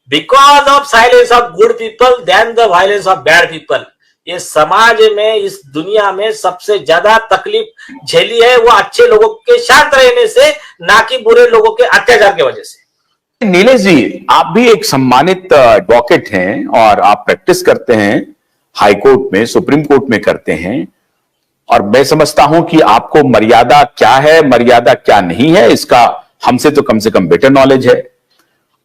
Because of silence of good people then the violence of bad people. ये समाज में, इस दुनिया में सबसे ज्यादा तकलीफ झेली है वो अच्छे लोगों के शांत रहने से, ना कि बुरे लोगों के अत्याचार की वजह से। नीलेश जी, आप भी एक सम्मानित एडवोकेट हैं और आप प्रैक्टिस करते हैं हाई कोर्ट में, सुप्रीम कोर्ट में करते हैं, और मैं समझता हूं कि आपको मर्यादा क्या है, मर्यादा क्या नहीं है, इसका हमसे तो कम से कम बेटर नॉलेज है।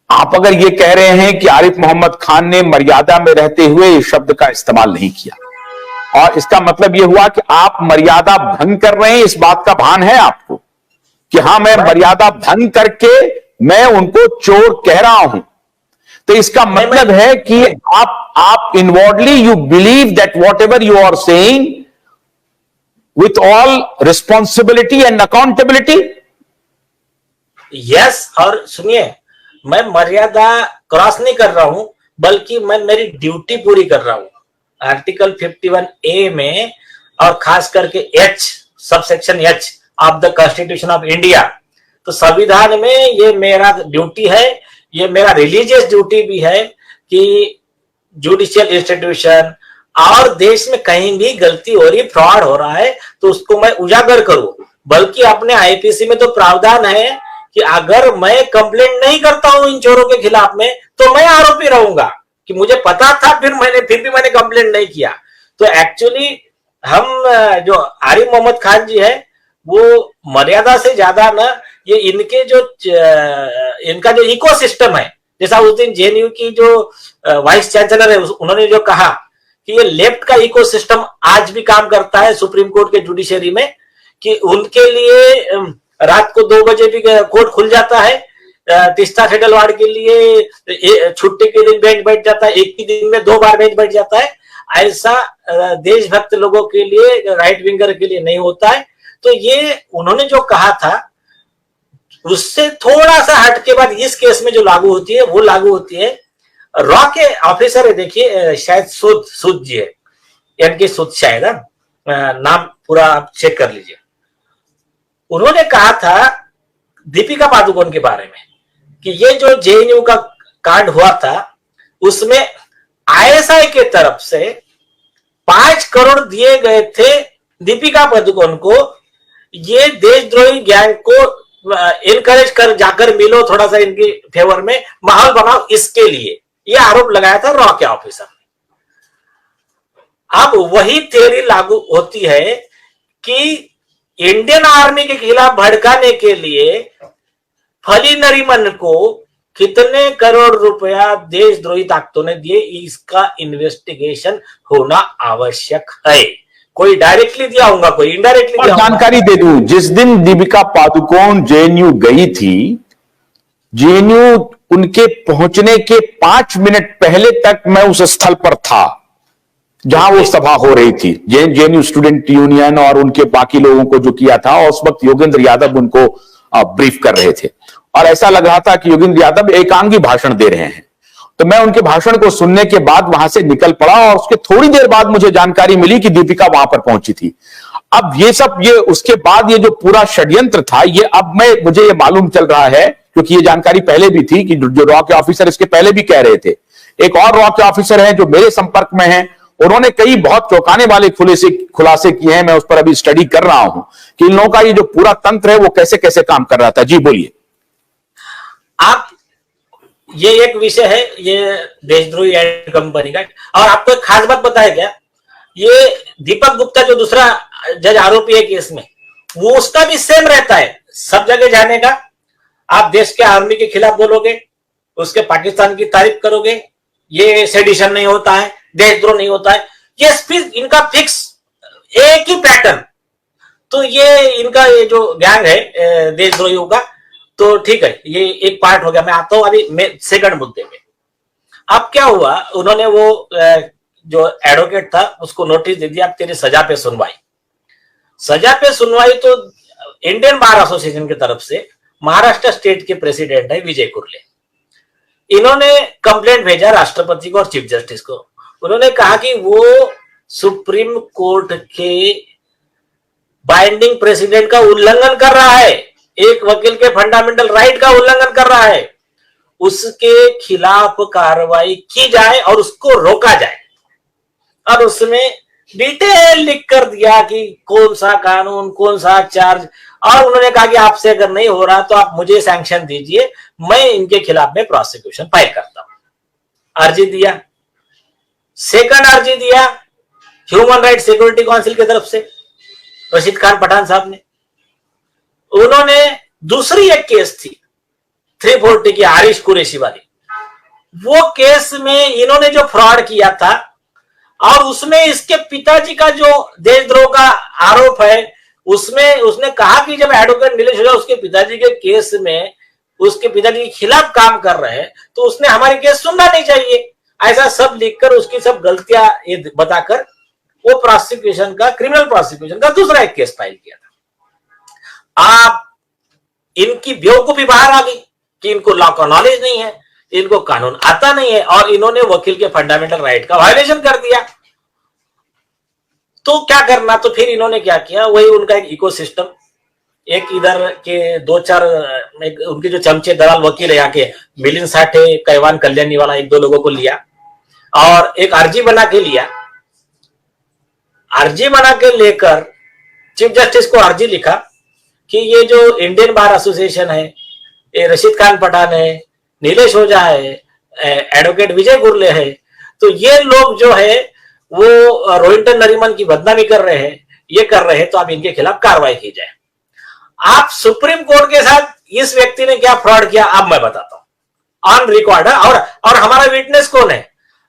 आप अगर ये कह रहे हैं कि आरिफ मोहम्मद खान ने मर्यादा में रहते हुए इस शब्द का इस्तेमाल नहीं किया, और इसका मतलब यह हुआ कि आप मर्यादा भंग कर रहे हैं, इस बात का भान है आपको कि हां मैं मर्यादा भंग करके मैं उनको चोर कह रहा हूं? तो इसका मतलब है कि आप inwardly you believe that whatever you are saying with all responsibility and accountability. Yes, और सुनिए, मैं मर्यादा क्रॉस नहीं कर रहा हूं, बल्कि मैं मेरी ड्यूटी पूरी कर रहा हूं। आर्टिकल 51A में, और खास करके H, subsection H of the constitution of India, तो संविधान में ये मेरा ड्यूटी है, ये मेरा रिलीजियस ड्यूटी भी है कि जुडिशियल इंस्टीट्यूशन और देश में कहीं भी गलती हो रही, फ्रॉड हो रहा है, तो उसको मैं उजागर करूं। बल्कि अपने आईपीसी में तो प्रावधान है कि अगर मैं कंप्लेंट नहीं करता हूं इन चोरों के खिलाफ में, तो मैं आरोपी रहूंगा कि मुझे पता था, फिर भी मैंने कंप्लेंट नहीं किया। तो एक्चुअली हम जो आरिफ मोहम्मद खान जी है, वो मर्यादा से ज्यादा ना, ये इनके जो इनका जो इकोसिस्टम है, जैसा उस दिन जेएनयू की जो वाइस चांसलर है, उन्होंने जो कहा कि ये लेफ्ट का इकोसिस्टम आज भी काम करता है सुप्रीम कोर्ट के जुडिशरी में, कि उनके लिए रात को 2 बजे भी कोर्ट खुल जाता है, तीस्ता सेटलवाड़ के लिए छुट्टी के दिन बेंच बैठ जाता है, एक ही दिन में 2 बार बेंच बैठ जाता है। ऐसा देशभक्त लोगों के लिए, राइट विंगर के लिए नहीं होता है। तो ये उन्होंने जो कहा था, उससे थोड़ा सा हट के बाद इस केस में जो लागू होती है, वो लागू होती है। रॉ के ऑफिसर है, देखिए शायद सूद जी है, एनके सूद शायद, नाम पूरा आप चेक कर लीजिए। उन्होंने कहा था दीपिका पादुकोण के बारे में कि ये जो जेएनयू का कांड हुआ था, उसमें आईएसआई के तरफ से 5 करोड़ दिए गए थे दीपिका पादुकोण को, ये देशद्रोही गैंग को इनकरेज कर, जाकर मिलो, थोड़ा सा इनकी फेवर में माहौल बनाओ, इसके लिए ये आरोप लगाया था रॉ के ऑफिसर ने। अब वही थ्योरी लागू होती है कि इंडियन आर्मी के खिलाफ भड़काने के लिए फली नरीमन को कितने करोड़ रुपया देशद्रोही ताकतों ने दिए, इसका इन्वेस्टिगेशन होना आवश्यक है। कोई डायरेक्टली दिया होगा, कोई इनडायरेक्टली दिया होगा। जानकारी दे दूं, जिस दिन दीपिका पादुकोण जेएनयू गई थी, जेएनयू उनके पहुंचने के 5 मिनट पहले तक मैं उस स्थल पर था जहां वो सभा हो रही थी, जेएनयू स्टूडेंट यूनियन और उनके बाकी लोगों को जो किया था, और उस वक्त योगेंद्र यादव उनको ब्रीफ कर रहे थे, और ऐसा लग रहा था कि योगेंद्र यादव एकांगी भाषण दे रहे हैं। तो मैं उनके भाषण को सुनने के बाद वहां से निकल पड़ा, और उसके थोड़ी देर बाद मुझे जानकारी मिली कि दीपिका वहां पर पहुंची थी। अब ये सब, ये उसके बाद ये जो पूरा षड्यंत्र था, ये अब मुझे ये मालूम चल रहा है, क्योंकि ये जानकारी पहले भी थी कि जो रॉ के ऑफिसर इसके पहले भी कह रहे थे। एक और रॉ के ऑफिसर हैं जो मेरे संपर्क में हैं, उन्होंने कई बहुत चौंकाने वाले खुलासे किए हैं। मैं उस पर अभी स्टडी कर रहा हूं कि इन लोगों का ये जो पूरा तंत्र है वो कैसे कैसे काम कर रहा था। जी बोलिए। आप, ये एक विषय है, ये देशद्रोही एड कंपनी का। और आपको एक खास बात बताया क्या, ये दीपक गुप्ता जो दूसरा जज आरोपी है केस में, वो उसका भी सेम रहता है, सब जगह जाने का। आप देश के आर्मी के खिलाफ बोलोगे, उसके पाकिस्तान की तारीफ करोगे, ये सेडिशन नहीं होता है, देशद्रोह नहीं होता है, ये स्पीच इनका फिक्स एक ही पैटर्न। तो ये इनका ये जो गैंग है देशद्रोहियों का, तो ठीक है, ये एक पार्ट हो गया। मैं आता हूं अभी सेकंड मुद्दे पे। अब क्या हुआ, उन्होंने वो जो एडवोकेट था उसको नोटिस दे दिया, अब तेरी सजा पे सुनवाई। सजा पे सुनवाई तो इंडियन बार एसोसिएशन की तरफ से महाराष्ट्र स्टेट के प्रेसिडेंट है विजय कुर्ले, इन्होंने कंप्लेंट भेजा राष्ट्रपति को और चीफ जस्टिस को। उन्होंने कहा कि वो सुप्रीम कोर्ट के बाइंडिंग प्रेसिडेंट का उल्लंघन कर रहा है, एक वकील के फंडामेंटल राइट का उल्लंघन कर रहा है। उसके खिलाफ कार्रवाई की जाए और उसको रोका जाए। और उसमें डिटेल लिख कर दिया कि कौन सा कानून, कौन सा चार्ज, और उन्होंने कहा कि आपसे अगर नहीं हो रहा तो आप मुझे सैंक्शन दीजिए, मैं इनके खिलाफ में प्रोसिक्यूशन फाइल करता हूं। अर्जी दिया। सेकंड अर्जी दिया ह्यूमन राइट सिक्योरिटी काउंसिल की तरफ से रशीद खान पठान साहब ने। उन्होंने दूसरी एक केस थी 340 की आरिश कुरैशी वाली, वो केस में इन्होंने जो फ्रॉड किया था और उसमें इसके पिताजी का जो देशद्रोह का आरोप है, उसमें उसने कहा कि जब एडवोकेट नीलेश ओझा उसके पिताजी के केस में उसके पिताजी के खिलाफ काम कर रहे हैं तो उसने हमारी केस सुनना नहीं चाहिए, ऐसा सब लिखकर उसकी सब गलतियां ये बताकर वो प्रोसिक्यूशन का, क्रिमिनल प्रोसिक्यूशन का दूसरा एक केस फाइल किया था। आप इनकी बेवकूफी बाहर आ गई कि इनको लॉ का नॉलेज नहीं है, इनको कानून आता नहीं है और इन्होंने वकील के फंडामेंटल राइट का वायलेशन कर दिया। तो क्या करना, तो फिर इन्होंने क्या किया, वही उनका एक इकोसिस्टम, एक इधर के दो चार उनके जो चमचे दलाल वकील है यहाँ के, मिलिंद साठे, कैवान कल्याणी वाला, एक दो लोगों को लिया और एक अर्जी बना के लिया। अर्जी बना के लेकर चीफ जस्टिस को अर्जी लिखा कि ये जो इंडियन बार एसोसिएशन है, ये रशीद खान पठान है, नीलेश ओझा है, एडवोकेट विजय गुरले है, तो ये लोग जो है वो रोहिंटन नरीमन की बदनामी कर रहे हैं, ये कर रहे हैं, तो आप इनके खिलाफ कार्रवाई की जाए। आप सुप्रीम कोर्ट के साथ इस व्यक्ति ने क्या फ्रॉड किया अब मैं बताता हूं ऑन रिकॉर्ड। और हमारा विटनेस कौन है?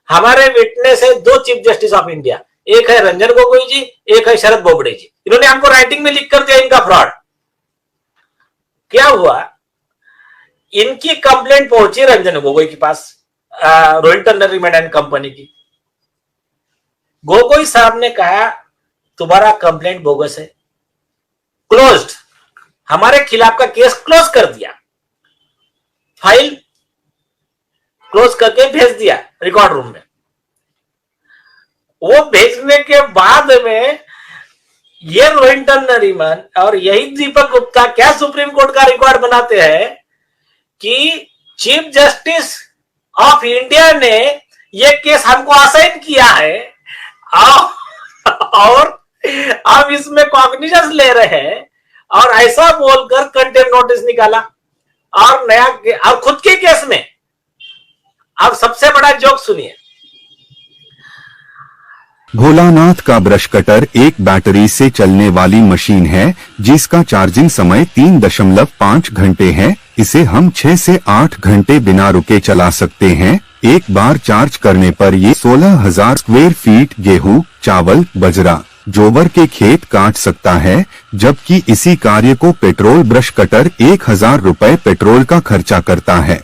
हमारे विटनेस है दो चीफ जस्टिस ऑफ इंडिया, एक है रंजन गोगोई जी, एक है शरद बोबडे जी। इन्होंने हमको राइटिंग में लिख कर दिया इनका फ्रॉड। क्या हुआ, इनकी कंप्लेंट पहुंची रंजन गोगोई के पास, रोहिंटन नरीमन एंड कंपनी की। गोगोई साहब ने कहा तुम्हारा कंप्लेंट बोगस है, क्लोज्ड, हमारे खिलाफ का केस क्लोज कर दिया, फाइल क्लोज करके भेज दिया रिकॉर्ड रूम में। वो भेजने के बाद में ये रोहिंटन नरीमन और यही दीपक गुप्ता क्या सुप्रीम कोर्ट का रिकॉर्ड बनाते हैं कि चीफ जस्टिस ऑफ इंडिया ने ये केस हमको असाइन किया है और अब इसमें कॉग्निजेंस ले रहे हैं, और ऐसा बोलकर कंटेम्प्ट नोटिस निकाला और नया और खुद के केस में। अब सबसे बड़ा जोक सुनिए। भोलानाथ का ब्रश कटर एक बैटरी से चलने वाली मशीन है जिसका चार्जिंग समय 3.5 घंटे है। इसे हम 6 से 8 घंटे बिना रुके चला सकते हैं। एक बार चार्ज करने पर ये 16,000 स्क्वायर फीट गेहूं, चावल, बजरा, जोबर के खेत काट सकता है, जबकि इसी कार्य को पेट्रोल ब्रश कटर 1,000 रुपए पेट्रोल का खर्चा करता है।